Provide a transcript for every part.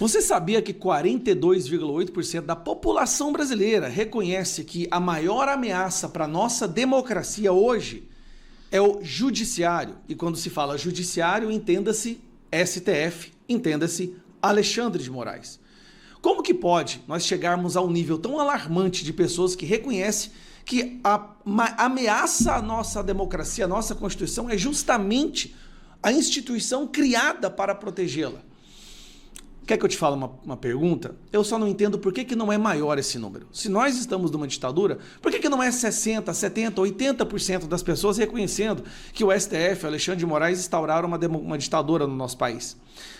Você sabia que 42,8% da população brasileira reconhece que a maior ameaça para a nossa democracia hoje é o judiciário? E quando se fala judiciário, entenda-se STF, entenda-se Alexandre de Moraes. Como que pode nós chegarmos a um nível tão alarmante de pessoas que reconhecem que a ameaça à nossa democracia, à nossa Constituição, é justamente a instituição criada para protegê-la? Quer que eu te fale uma pergunta? Eu só não entendo por que não é maior esse número. Se nós estamos numa ditadura, por que não é 60%, 70%, 80% das pessoas reconhecendo que o STF, o Alexandre de Moraes, instauraram uma ditadura no nosso país?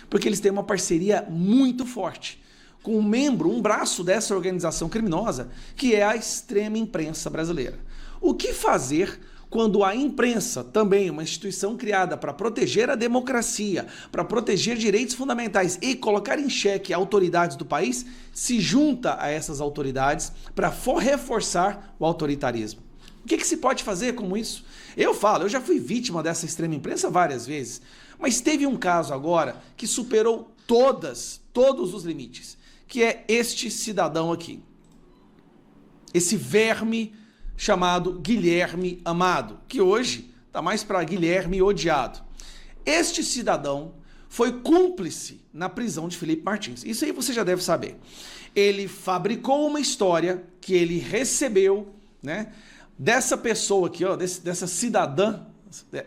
Porque eles têm uma parceria muito forte com um membro, um braço dessa organização criminosa, que é a extrema imprensa brasileira. O que fazer quando a imprensa, também uma instituição criada para proteger a democracia, para proteger direitos fundamentais e colocar em xeque autoridades do país, se junta a essas autoridades para reforçar o autoritarismo? O que se pode fazer com isso? Eu já fui vítima dessa extrema imprensa várias vezes, mas teve um caso agora que superou todos os limites, que é este cidadão aqui. Esse verme chamado Guilherme Amado, que hoje está mais para Guilherme Odiado. Este cidadão foi cúmplice na prisão de Felipe Martins. Isso aí você já deve saber. Ele fabricou uma história que ele recebeu, né, dessa pessoa aqui, ó, dessa cidadã,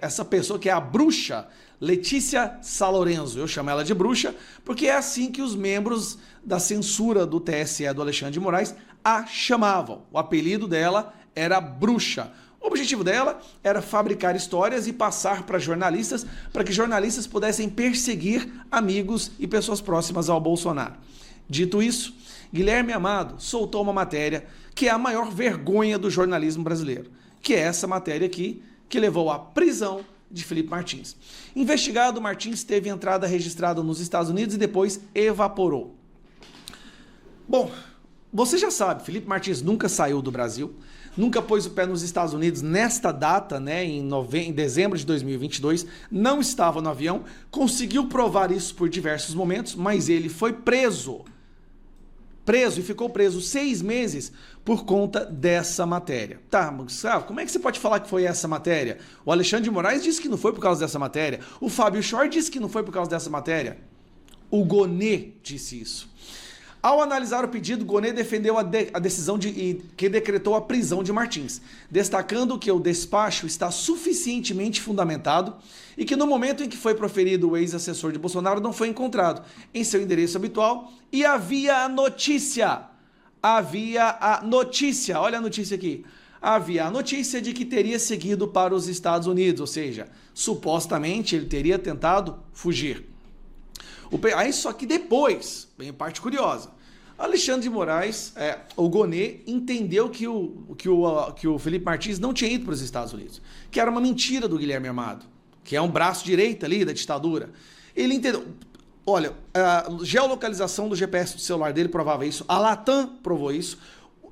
essa pessoa que é a bruxa Letícia Salorenzo. Eu chamo ela de bruxa porque é assim que os membros da censura do TSE do Alexandre de Moraes a chamavam. O apelido dela era bruxa. O objetivo dela era fabricar histórias e passar para jornalistas, para que jornalistas pudessem perseguir amigos e pessoas próximas ao Bolsonaro. Dito isso, Guilherme Amado soltou uma matéria que é a maior vergonha do jornalismo brasileiro, que é essa matéria aqui, que levou à prisão de Felipe Martins. Investigado, Martins teve entrada registrada nos Estados Unidos e depois evaporou. Bom, você já sabe, Felipe Martins nunca saiu do Brasil, nunca pôs o pé nos Estados Unidos nesta data, né, em dezembro de 2022, não estava no avião, conseguiu provar isso por diversos momentos, mas ele foi preso e ficou preso 6 meses por conta dessa matéria. Tá, Gustavo, como é que você pode falar que foi essa matéria? O Alexandre de Moraes disse que não foi por causa dessa matéria, o Fábio Schor disse que não foi por causa dessa matéria, o Gonê disse isso. Ao analisar o pedido, Gonê defendeu a decisão que decretou a prisão de Martins, destacando que o despacho está suficientemente fundamentado e que no momento em que foi proferido o ex-assessor de Bolsonaro não foi encontrado em seu endereço habitual e havia a notícia, olha a notícia aqui, havia a notícia de que teria seguido para os Estados Unidos, ou seja, supostamente ele teria tentado fugir. Aí só que depois, vem a parte curiosa, Alexandre de Moraes, o Gonê, entendeu que o Felipe Martins não tinha ido para os Estados Unidos, que era uma mentira do Guilherme Amado, que é um braço direito ali da ditadura. Ele entendeu, olha, a geolocalização do GPS do celular dele provava isso, a Latam provou isso,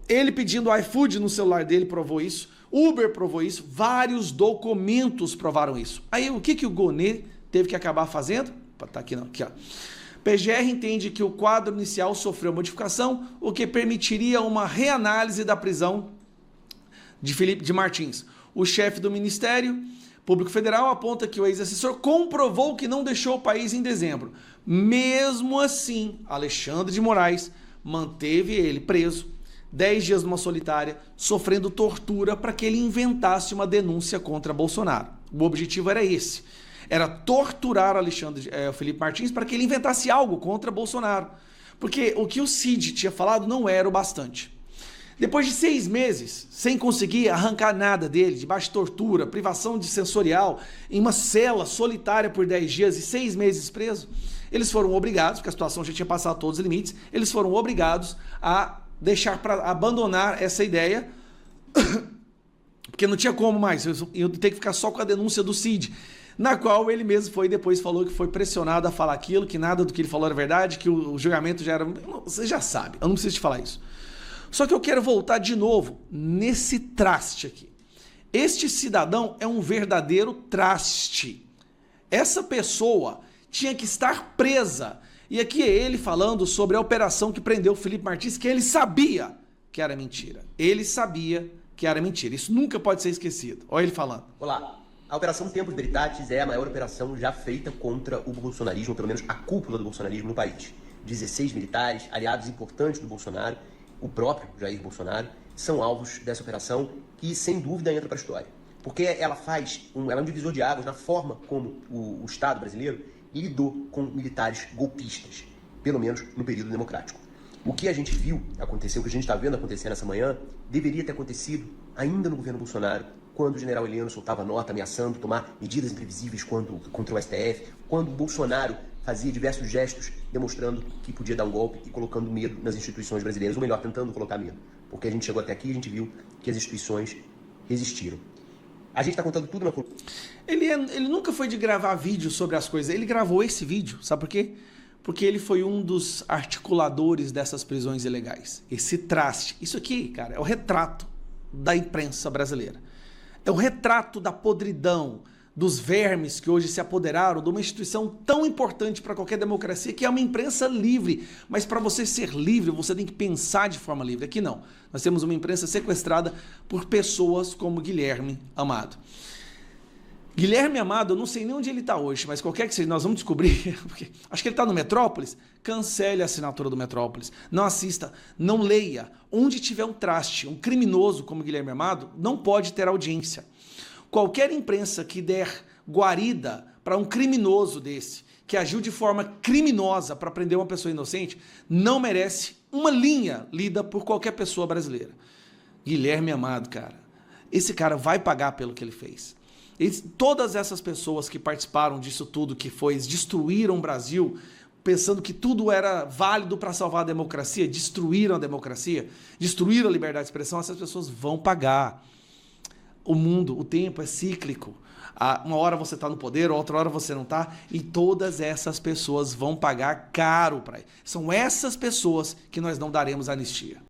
ele pedindo iFood no celular dele provou isso, Uber provou isso, vários documentos provaram isso. Aí o que o Gonê teve que acabar fazendo? Tá aqui não, aqui ó. PGR entende que o quadro inicial sofreu modificação, o que permitiria uma reanálise da prisão de Felipe de Martins. O chefe do Ministério Público Federal aponta que o ex-assessor comprovou que não deixou o país em dezembro. Mesmo assim, Alexandre de Moraes manteve ele preso 10 dias numa solitária, sofrendo tortura para que ele inventasse uma denúncia contra Bolsonaro. O objetivo era esse. Era torturar o Felipe Martins para que ele inventasse algo contra Bolsonaro. Porque o que o Cid tinha falado não era o bastante. Depois de 6 meses, sem conseguir arrancar nada dele, debaixo de tortura, privação de sensorial, em uma cela solitária por 10 dias e 6 meses preso, eles foram obrigados, porque a situação já tinha passado todos os limites, eles foram obrigados a abandonar essa ideia, porque não tinha como mais, eu ter que ficar só com a denúncia do Cid, na qual ele mesmo depois falou que foi pressionado a falar aquilo, que nada do que ele falou era verdade, que o julgamento já era... Você já sabe, eu não preciso te falar isso. Só que eu quero voltar de novo nesse traste aqui. Este cidadão é um verdadeiro traste. Essa pessoa tinha que estar presa E aqui é ele falando sobre a operação que prendeu o Felipe Martins, que ele sabia que era mentira. Ele sabia que era mentira. Isso nunca pode ser esquecido. Olha ele falando. Olá. A Operação Tempos Veritatis é a maior operação já feita contra o bolsonarismo, pelo menos a cúpula do bolsonarismo no país. 16 militares, aliados importantes do Bolsonaro, o próprio Jair Bolsonaro, são alvos dessa operação que, sem dúvida, entra para a história. Porque ela é um divisor de águas na forma como o Estado brasileiro lidou com militares golpistas, pelo menos no período democrático. O que a gente viu acontecer, o que a gente está vendo acontecer nessa manhã, deveria ter acontecido ainda no governo Bolsonaro, quando o general Heleno soltava nota ameaçando tomar medidas imprevisíveis contra o STF, quando o Bolsonaro fazia diversos gestos demonstrando que podia dar um golpe e colocando medo nas instituições brasileiras, ou melhor, tentando colocar medo. Porque a gente chegou até aqui e a gente viu que as instituições resistiram. A gente está contando tudo na... Ele nunca foi de gravar vídeo sobre as coisas. Ele gravou esse vídeo, sabe por quê? Porque ele foi um dos articuladores dessas prisões ilegais. Esse traste. Isso aqui, cara, é o retrato da imprensa brasileira. É o retrato da podridão, dos vermes que hoje se apoderaram de uma instituição tão importante para qualquer democracia, que é uma imprensa livre. Mas para você ser livre, você tem que pensar de forma livre. Aqui não. Nós temos uma imprensa sequestrada por pessoas como Guilherme Amado. Guilherme Amado, eu não sei nem onde ele está hoje, mas qualquer que seja, nós vamos descobrir, porque acho que ele está no Metrópolis. Cancele a assinatura do Metrópolis, não assista, não leia. Onde tiver um traste, um criminoso como Guilherme Amado, não pode ter audiência. Qualquer imprensa que der guarida para um criminoso desse, que agiu de forma criminosa para prender uma pessoa inocente, não merece uma linha lida por qualquer pessoa brasileira. Guilherme Amado, cara, esse cara vai pagar pelo que ele fez. Todas essas pessoas que participaram disso tudo, que destruíram o Brasil, pensando que tudo era válido para salvar a democracia, destruíram a democracia, destruíram a liberdade de expressão, essas pessoas vão pagar. O mundo, o tempo é cíclico. Uma hora você está no poder, outra hora você não está, e todas essas pessoas vão pagar caro para isso. São essas pessoas que nós não daremos anistia.